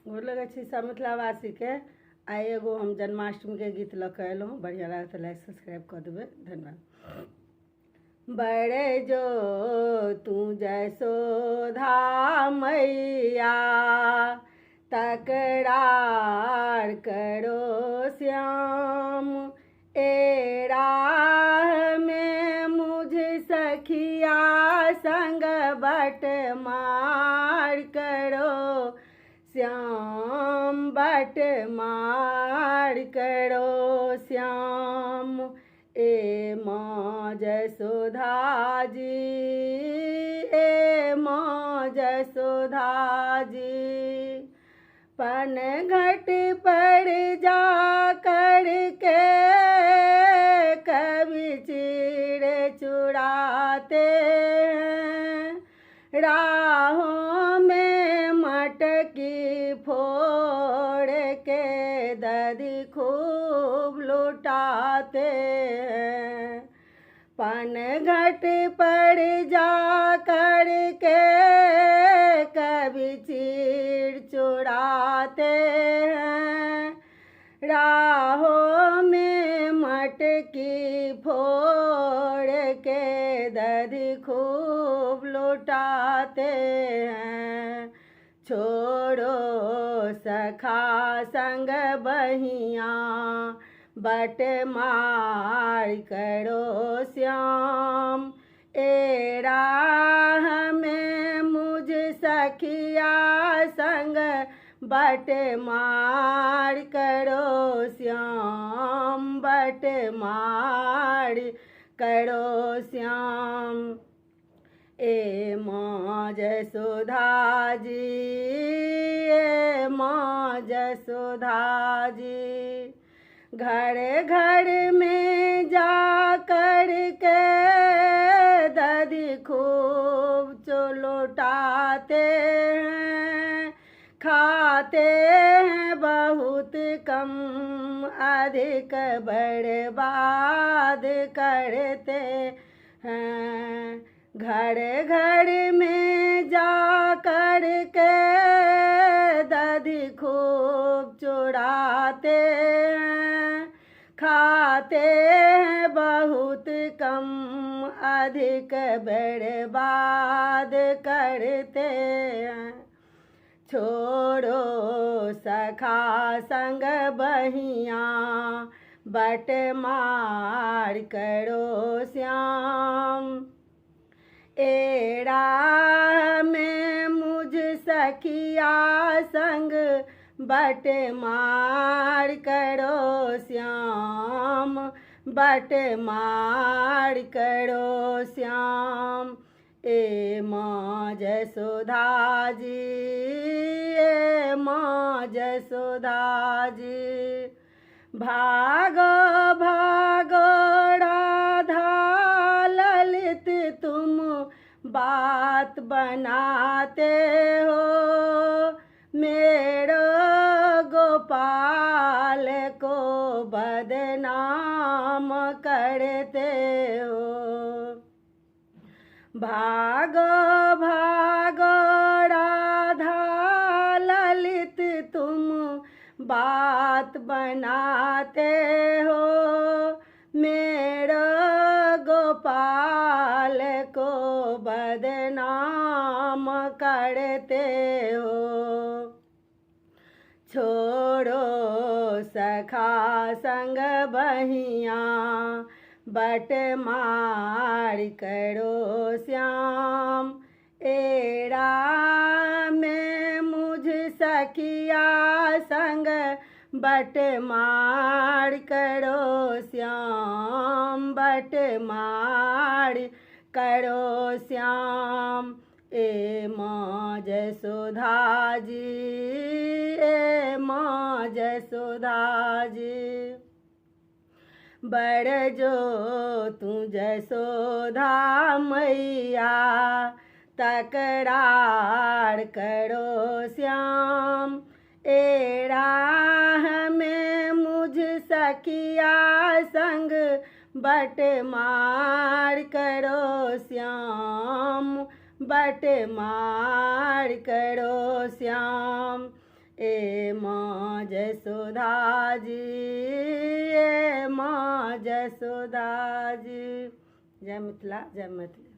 गोर लगै छी सब मिथिलावासी के। आइ एगो हम जन्माष्टमी के गीत लऽ कऽ अयलहुँ। बढ़िआँ लागत तऽ लाइक सब्सक्राइब कऽ देबै। धन्यवाद। बड़े जो तू जसोधा मैया, तकरार करो श्याम। ए राह में मुझ सखिया संग बट मार करो श्याम, बट मार करो श्याम। ए माँ जसोधा जी, ए माँ जसोधा जी, पन घट पर जा कर के कभी चिड़े चुराते हैं। राहों में मटकी फोड़ के दधी खूब लुटाते हैं। पन घट पर जा कर के कभी चीड़ चुराते हैं। राहों में मटकी फोड़ के दधी खूब लुटाते हैं। छोड़ो सखा संग बहिया, बट मार करो श्याम। ए राह में मुझ सखिया संग बट मार करो श्याम, बट मार करो श्याम। ए माँ जसोधा जी, ए माँ जसोधा जी, घर घर में जा कर के दधी खूब लुटाते हैं। खाते हैं बहुत कम, अधिक बर्बाद करते हैं। घर घर में जा कर के दधी खूब चुराते हैं। खाते हैं बहुत कम, अधिक बर्बाद करते हैं। छोड़ो सखा संग बहिया, बट मार करो श्याम। ए राह में मुझ सखिया संग बट मार करो श्याम, बट मार करो श्याम। ए माँ जसोधा जी, ए माँ जसोधा जी, भागो भागो राधा ललित तुम बात बनाते हो। मेरो गोपाल को बदनाम करते हो। भागो भागो राधा ललित तुम बात बनाते हो। मेरो गोपाल को बदनाम करते हो। छोड़ो सखा संग बहिया, बट मार करो श्याम। ए राह में मुझ सखिया संग बट मार करो श्याम, बट मार करो श्याम। ए माँ जसोधा जी, ए माँ जसोधा जी, बड़ जो तू जसोधा मैया, तकरार करो श्याम। ए राह में मुझ सखिया संग बट मार करो श्याम, बट मार करो श्याम। ए माँ जसोदा जी, ए माँ जसोदा जी। जय मिथिला, जय मैथिली।